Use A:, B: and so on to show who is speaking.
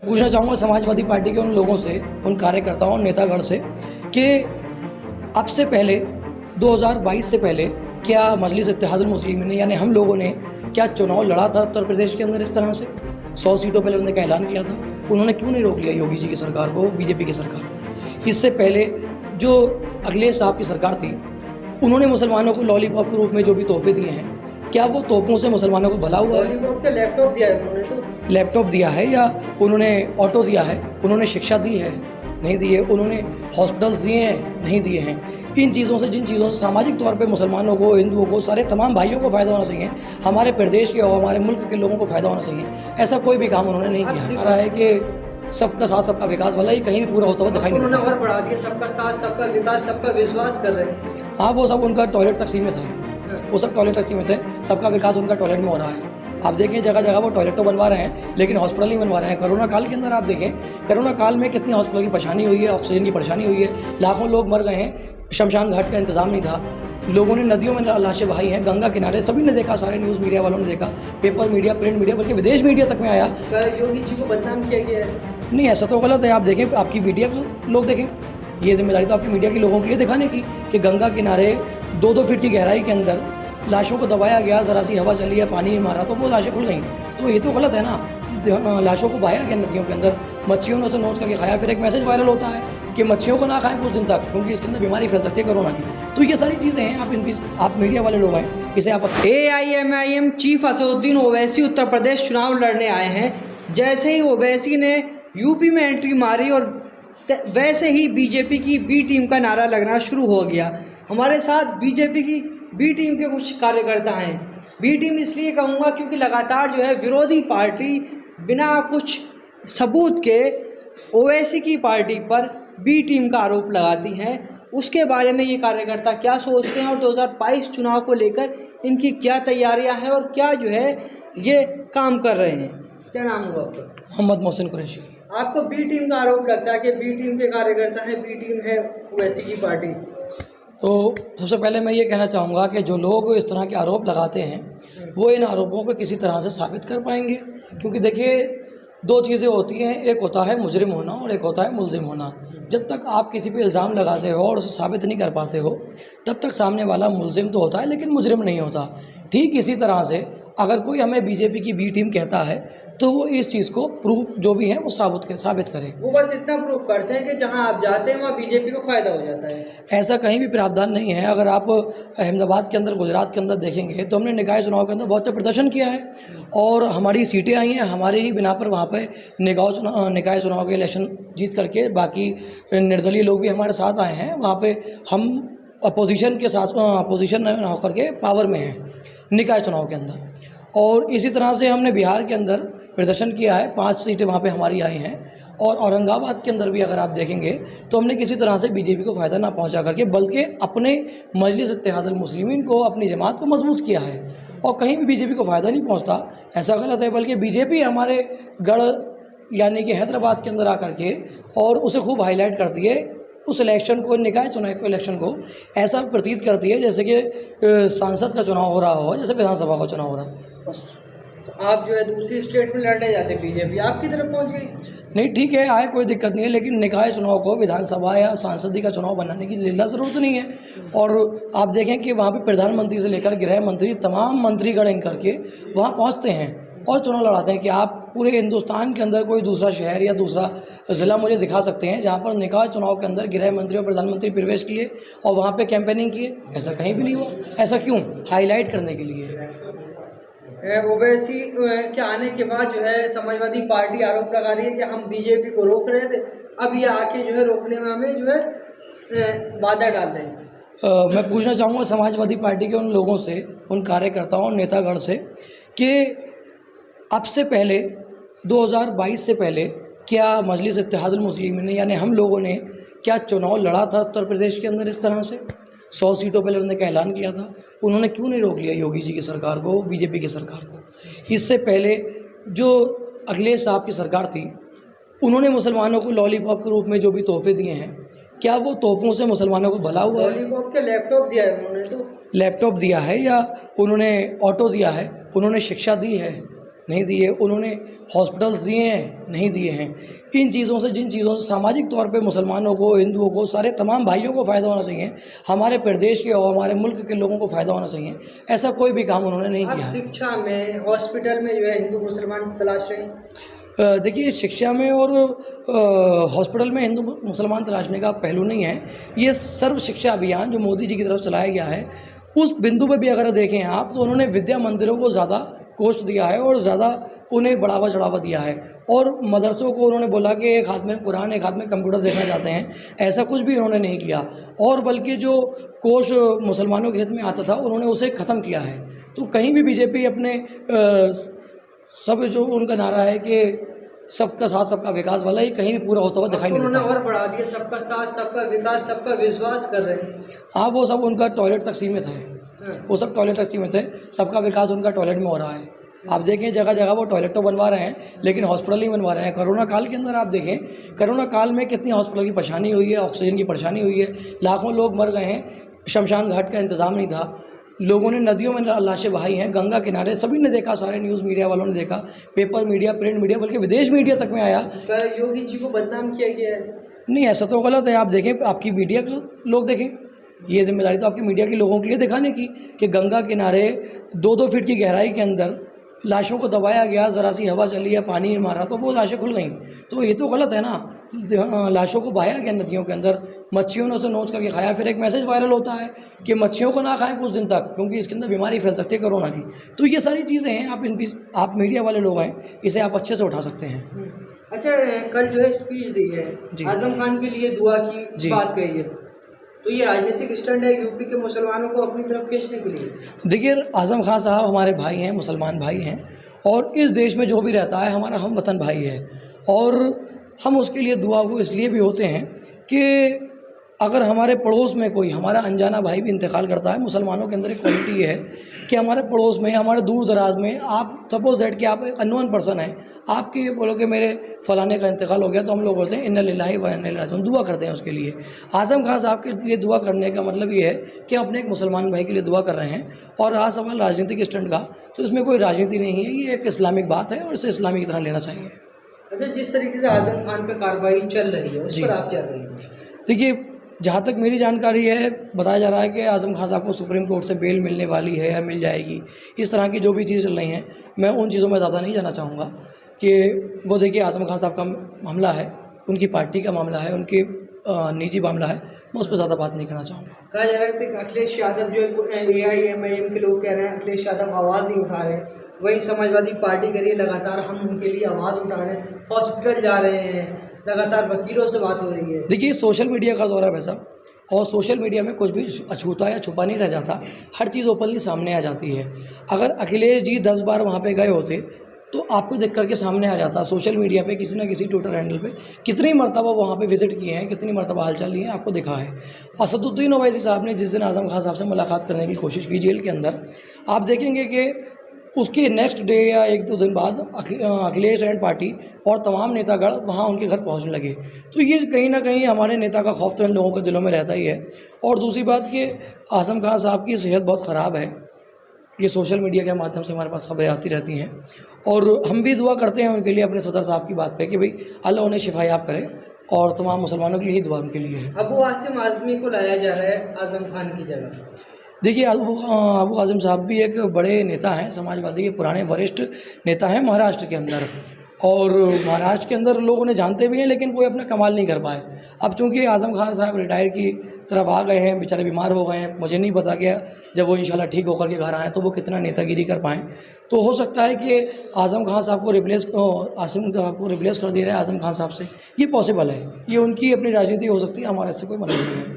A: पूछना चाहूँगा समाजवादी पार्टी के उन लोगों से, उन कार्यकर्ताओं और नेतागण से कि अब से पहले 2022 से पहले क्या मजलिस इत्तेहादुल मुस्लिमीन ने यानी हम लोगों ने क्या चुनाव लड़ा था उत्तर प्रदेश के अंदर इस तरह से 100 सीटों पर लड़ने का ऐलान किया था। उन्होंने क्यों नहीं रोक लिया योगी जी की सरकार को, बीजेपी की सरकार को। इससे पहले जो अखिलेश साहब की सरकार थी उन्होंने मुसलमानों को लॉलीपॉप के रूप में जो भी तोहफे दिए हैं, क्या वो तोहफों से मुसलमानों को भला हुआ है?
B: लैपटॉप दिया है उन्होंने, तो
A: लैपटॉप दिया है या उन्होंने ऑटो दिया है, उन्होंने शिक्षा दी है, नहीं दी है, उन्होंने हॉस्पिटल्स दिए हैं, नहीं दिए हैं। इन चीज़ों से, जिन चीज़ों से सामाजिक तौर पे मुसलमानों को, हिंदुओं को, सारे तमाम भाइयों को फ़ायदा होना चाहिए, हमारे प्रदेश के और हमारे मुल्क के लोगों को फ़ायदा होना चाहिए, ऐसा कोई भी काम उन्होंने नहीं किया। आ रहा है कि सबका साथ सबका विकास वाला ही कहीं भी पूरा होता हुआ दिखाई नहीं
B: उन्होंने
A: देता।
B: और बढ़ा दिया, सबका साथ सबका विकास सबका विश्वास कर रहे हैं।
A: हाँ, वो सब उनका टॉयलेट तक सीमित है, वो सब टॉयलेट तक सीमित है। सबका विकास उनका टॉयलेट में हो रहा है। आप देखें जगह जगह वो टॉयलेट तो बनवा रहे हैं लेकिन हॉस्पिटल नहीं बनवा रहे हैं। कोरोना काल के अंदर आप देखें, कोरोना काल में कितनी हॉस्पिटल की परेशानी हुई है, ऑक्सीजन की परेशानी हुई है, लाखों लोग मर गए हैं, शमशान घाट का इंतजाम नहीं था, लोगों ने नदियों में लाशें बहाई हैं, गंगा किनारे सभी ने देखा, सारे न्यूज़ मीडिया वालों ने देखा, पेपर मीडिया, प्रिंट मीडिया, बल्कि विदेश मीडिया तक में आया।
B: योगी जी को बदनाम किया गया है।
A: नहीं, ऐसा तो गलत है। आप देखें, आपकी मीडिया को लोग देखें, ये जिम्मेदारी तो आपकी मीडिया के लोगों के लिए दिखाने की कि गंगा किनारे 2-2 फीट की गहराई के अंदर लाशों को दबाया गया, ज़रा सी हवा चली है, पानी मारा तो वो लाशें खुल गई। तो ये तो गलत है ना। लाशों को बहाया गया नदियों के अंदर, मच्छियों ने उसे नोच करके खाया, फिर एक मैसेज वायरल होता है कि मच्छियों को ना खाएं कुछ दिन तक क्योंकि इसके अंदर बीमारी फैल सकती है कोरोना की। तो ये सारी चीज़ें हैं, आप मीडिया वाले लोग हैं, इसे आप
B: AIMIM चीफ असदुद्दीन ओवैसी उत्तर प्रदेश चुनाव लड़ने आए हैं। जैसे ही ओवैसी ने यूपी में एंट्री मारी और वैसे ही बीजेपी की बी टीम का नारा लगना शुरू हो गया। हमारे साथ बीजेपी की बी टीम के कुछ कार्यकर्ता हैं। बी टीम इसलिए कहूँगा क्योंकि लगातार जो है विरोधी पार्टी बिना कुछ सबूत के ओवैसी की पार्टी पर बी टीम का आरोप लगाती है। उसके बारे में ये कार्यकर्ता क्या सोचते हैं और 2022 चुनाव को लेकर इनकी क्या तैयारियां हैं और क्या जो है ये काम कर रहे हैं। क्या नाम हुआ आपका?
A: मोहम्मद मोहसिन कुरैशी।
B: आपको बी टीम का आरोप लगता है कि बी टीम के कार्यकर्ता हैं, बी टीम है ओवैसी की पार्टी?
A: तो सबसे पहले मैं ये कहना चाहूँगा कि जो लोग इस तरह के आरोप लगाते हैं वो इन आरोपों को किसी तरह से साबित कर पाएंगे, क्योंकि देखिए 2 चीज़ें होती हैं, एक होता है मुजरिम होना और एक होता है मुल्जिम होना। जब तक आप किसी पे इल्ज़ाम लगाते हो और उसे साबित नहीं कर पाते हो तब तक सामने वाला मुल्जिम तो होता है लेकिन मुजरिम नहीं होता। ठीक इसी तरह से अगर कोई हमें बीजेपी की बी टीम कहता है तो वो इस चीज़ को प्रूफ जो भी है वो साबित करें।
B: वो बस इतना प्रूफ करते हैं कि जहां आप जाते हैं वहाँ बीजेपी को फ़ायदा हो जाता है।
A: ऐसा कहीं भी प्रावधान नहीं है। अगर आप अहमदाबाद के अंदर, गुजरात के अंदर देखेंगे तो हमने निकाय चुनाव के अंदर बहुत अच्छा प्रदर्शन किया है और हमारी सीटें आई हैं, हमारे ही बिना पर वहाँ पे निकाय चुनाव के इलेक्शन जीत करके बाकी निर्दलीय लोग भी हमारे साथ आए हैं। वहाँ पे हम अपोजिशन के साथ अपोजिशन होकर के पावर में हैं निकाय चुनाव के अंदर। और इसी तरह से हमने बिहार के अंदर प्रदर्शन किया है, 5 सीटें वहाँ पे हमारी आई हैं। और औरंगाबाद के अंदर भी अगर आप देखेंगे तो हमने किसी तरह से बीजेपी को फ़ायदा ना पहुँचा करके बल्कि अपने मजलिस इत्तेहादुल मुस्लिमीन को, अपनी जमात को मजबूत किया है और कहीं भी बीजेपी को फ़ायदा नहीं पहुँचता, ऐसा गलत है। बल्कि बीजेपी हमारे गढ़ यानी कि हैदराबाद के अंदर आकर के और उसे खूब हाईलाइट करती है, उस इलेक्शन को, निकाय चुनाव को, इलेक्शन को ऐसा प्रतीत करती है जैसे कि सांसद का चुनाव हो रहा हो, जैसे विधानसभा का चुनाव हो रहा है। बस
B: आप जो है दूसरी स्टेट में लड़ने जाते, बीजेपी आपकी तरफ पहुंच गई।
A: नहीं, ठीक है, आए, कोई दिक्कत नहीं है, लेकिन निकाय चुनाव को विधानसभा या सांसदी का चुनाव बनाने की लीला ज़रूरत नहीं है। और आप देखें कि वहाँ पे प्रधानमंत्री से लेकर गृह मंत्री, तमाम मंत्रीगण इन करके वहाँ पहुँचते हैं और चुनाव लड़ाते हैं। कि आप पूरे हिंदुस्तान के अंदर कोई दूसरा शहर या दूसरा ज़िला मुझे दिखा सकते हैं जहाँ पर निकाय चुनाव के अंदर गृह मंत्री और प्रधानमंत्री प्रवेश किए और वहाँ पर कैंपेनिंग किए? ऐसा कहीं भी नहीं हुआ। ऐसा क्यों? हाईलाइट करने के लिए।
B: ओवैसी के आने के बाद जो है समाजवादी पार्टी आरोप लगा रही है कि हम बीजेपी को रोक रहे थे, अब ये आके जो है रोकने में हमें जो है बाधा डाल रहे हैं।
A: मैं पूछना चाहूँगा समाजवादी पार्टी के उन लोगों से, उन कार्यकर्ताओं और नेतागण से कि अब से पहले 2022 से पहले क्या मजलिस इत्तेहादुल मुस्लिमीन ने यानी हम लोगों ने क्या चुनाव लड़ा था उत्तर प्रदेश के अंदर इस तरह से 100 सीटों पर लड़ने का ऐलान किया था। उन्होंने क्यों नहीं रोक लिया योगी जी की सरकार को, बीजेपी की सरकार को। इससे पहले जो अखिलेश साहब की सरकार थी उन्होंने मुसलमानों को लॉलीपॉप के रूप में जो भी तोहफे दिए हैं, क्या वो तोहफों से मुसलमानों को भला हुआ है?
B: लॉलीपॉप के लैपटॉप दिया है उन्होंने, तो
A: लैपटॉप दिया है या उन्होंने ऑटो दिया है, उन्होंने शिक्षा दी है, नहीं दिए, उन्होंने हॉस्पिटल्स दिए हैं, नहीं दिए हैं। इन चीज़ों से, जिन चीज़ों से सामाजिक तौर पे मुसलमानों को, हिंदुओं को, सारे तमाम भाइयों को फ़ायदा होना चाहिए, हमारे प्रदेश के और हमारे मुल्क के लोगों को फ़ायदा होना चाहिए, ऐसा कोई भी काम उन्होंने नहीं
B: अब
A: किया।
B: शिक्षा में, हॉस्पिटल में जो है हिंदू मुसलमान तलाश रहे हैं।
A: देखिए, शिक्षा में और हॉस्पिटल में हिंदू मुसलमान तलाशने का पहलू नहीं है। ये सर्व शिक्षा अभियान जो मोदी जी की तरफ चलाया गया है, उस बिंदु पे भी अगर देखें आप, तो उन्होंने विद्या मंदिरों को ज़्यादा कोष्ठ दिया है और ज़्यादा उन्हें बढ़ावा दिया है। और मदरसों को उन्होंने बोला कि एक हाथ में कुरान, एक हाथ में कंप्यूटर देखना चाहते हैं, ऐसा कुछ भी उन्होंने नहीं किया। और बल्कि जो कोष मुसलमानों के हित में आता था, उन्होंने उसे ख़त्म किया है। तो कहीं भी बीजेपी अपने सब जो उनका नारा है कि सबका साथ सबका विकास वाला, ये कहीं भी पूरा होता हुआ दिखाई नहीं
B: उन्होंने
A: देता।
B: और बढ़ा दिया, सबका साथ सबका विकास सबका विश्वास कर रहे हैं।
A: हाँ, वो सब उनका टॉयलेट तक सीमित है, वो सब टॉयलेट तक सीमित है। सबका विकास उनका टॉयलेट में हो रहा है। आप देखें, जगह जगह वो टॉयलेट तो बनवा रहे हैं, लेकिन हॉस्पिटल नहीं बनवा रहे हैं। कोरोना काल के अंदर आप देखें, कोरोना काल में कितनी हॉस्पिटल की परेशानी हुई है, ऑक्सीजन की परेशानी हुई है, लाखों लोग मर गए हैं, शमशान घाट का इंतज़ाम नहीं था, लोगों ने नदियों में लाशें बहाई हैं, गंगा किनारे, सभी ने देखा, सारे न्यूज़ मीडिया वालों ने देखा, पेपर मीडिया, प्रिंट मीडिया, बल्कि विदेश मीडिया तक में आया।
B: पर योगी जी को बदनाम किया गया है।
A: नहीं, ऐसा तो गलत है। आप देखें, आपकी मीडिया के लोग देखें, ये जिम्मेदारी तो आपकी मीडिया के लोगों के लिए दिखाने की कि गंगा किनारे 2-2 फीट की गहराई के अंदर लाशों को दबाया गया, ज़रा सी हवा चली है, पानी मारा तो वो लाशें खुल गई। तो ये तो गलत है ना। लाशों को बहाया गया नदियों के अंदर, मच्छियों ने उसे नोच करके खाया, फिर एक मैसेज वायरल होता है कि मच्छियों को ना खाएं कुछ दिन तक, क्योंकि इसके अंदर बीमारी फैल सकती है कोरोना की। तो ये सारी चीज़ें हैं, आप मीडिया वाले लोग हैं, इसे आप अच्छे से उठा सकते हैं।
B: अच्छा, कल जो है स्पीच दी है, आजम खान के लिए दुआ की बात कही है, तो ये राजनीतिक स्टंट है यूपी के मुसलमानों को अपनी तरफ खींचने के लिए? देखिए,
A: आजम खान साहब हमारे भाई हैं, मुसलमान भाई हैं, और इस देश में जो भी रहता है हमारा हम वतन भाई है। और हम उसके लिए दुआ को इसलिए भी होते हैं कि अगर हमारे पड़ोस में कोई हमारा अनजाना भाई भी इंतकाल करता है, मुसलमानों के अंदर एक क्वालिटी ये है कि हमारे पड़ोस में, हमारे दूर दराज में, आप सपोज दैट कि आप एक अननोन पर्सन है, आपके बोलो कि मेरे फलाने का इंतकाल हो गया, तो हम लोग बोलते हैं इन्ना लिल्लाहि व इन्ना इलैहि राजिऊन, दुआ करते हैं उसके लिए। आज़म खान साहब के लिए दुआ करने का मतलब ये है कि अपने एक मुसलमान भाई के लिए दुआ कर रहे हैं। और रहा सवाल राजनीतिक स्टंट का, तो इसमें कोई राजनीति नहीं है, ये एक इस्लामिक बात है और इसे इस्लामी की तरह लेना चाहिए।
B: अच्छा, जिस तरीके से आज़म खान पर कार्रवाई चल रही है, उस पर आप क्या कहेंगे?
A: देखिए, जहाँ तक मेरी जानकारी है, बताया जा रहा है कि आज़म खान साहब को सुप्रीम कोर्ट से बेल मिलने वाली है या मिल जाएगी। इस तरह की जो भी चीज़ें चल रही हैं, मैं उन चीज़ों में ज़्यादा नहीं जाना चाहूँगा कि वो देखिए, आज़म खान साहब का मामला है, उनकी पार्टी का मामला है, उनके निजी मामला है, मैं उस पर ज़्यादा बात नहीं करना चाहूँगा।
B: कहा जा रहा है कि अखिलेश यादव जो AIMIM के लोग कह रहे हैं अखिलेश यादव आवाज़ नहीं उठा रहे, वही समाजवादी पार्टी करिए लगातार हम उनके लिए आवाज़ उठा रहे हैं, हॉस्पिटल जा रहे हैं, लगातार वकीलों से बात हो रही है।
A: देखिए, सोशल मीडिया का दौर है वैसा, और सोशल मीडिया में कुछ भी अछूता या छुपा नहीं रह जाता, हर चीज़ ओपनली सामने आ जाती है। अगर अखिलेश जी 10 बार वहाँ पे गए होते तो आपको देख करके सामने आ जाता। सोशल मीडिया पे किसी ना किसी ट्विटर हैंडल पे कितनी मरतबा वहाँ पे विज़िट किए हैं, कितनी मरतबा हालचाल लिए हैं, आपको दिखा है। असदुद्दीन ओवैसी साहब ने जिस दिन आज़म खान साहब से मुलाकात करने की कोशिश की जेल के अंदर, आप देखेंगे कि उसके नेक्स्ट डे या 1-2 दिन बाद अखिलेश एंड पार्टी और तमाम नेतागण वहाँ उनके घर पहुँचने लगे। तो ये कहीं ना कहीं हमारे नेता का खौफ तो इन लोगों के दिलों में रहता ही है। और दूसरी बात कि आज़म खान साहब की सेहत बहुत ख़राब है, ये सोशल मीडिया के माध्यम से हमारे पास खबरें आती रहती हैं, और हम भी दुआ करते हैं उनके लिए अपने सदर साहब की बात पे कि भाई अल्लाह उन्हें शिफायाब करे, और तमाम मुसलमानों के लिए ही दुआ उनके लिए है।
B: अबू आसिम आज़मी को लाया जा रहा है आज़म खान की जगह।
A: देखिए, अबू आज़म साहब भी एक बड़े नेता हैं, समाजवादी के पुराने वरिष्ठ नेता हैं महाराष्ट्र के अंदर, और महाराष्ट्र के अंदर लोग उन्हें जानते भी हैं, लेकिन कोई अपना कमाल नहीं कर पाए। अब चूँकि आज़म खान साहब रिटायर की तरफ आ गए हैं, बेचारे बीमार हो गए हैं, मुझे नहीं पता कि जब वो इंशाल्लाह ठीक होकर के घर आएँ तो वो कितना नेतागिरी कर पाएँ। तो हो सकता है कि आज़म खान साहब को रिप्लेस कर दिया जाए आज़म खान साहब से, ये पॉसिबल है, ये उनकी अपनी राजनीति हो सकती है, हमारे इससे कोई मतलब नहीं है।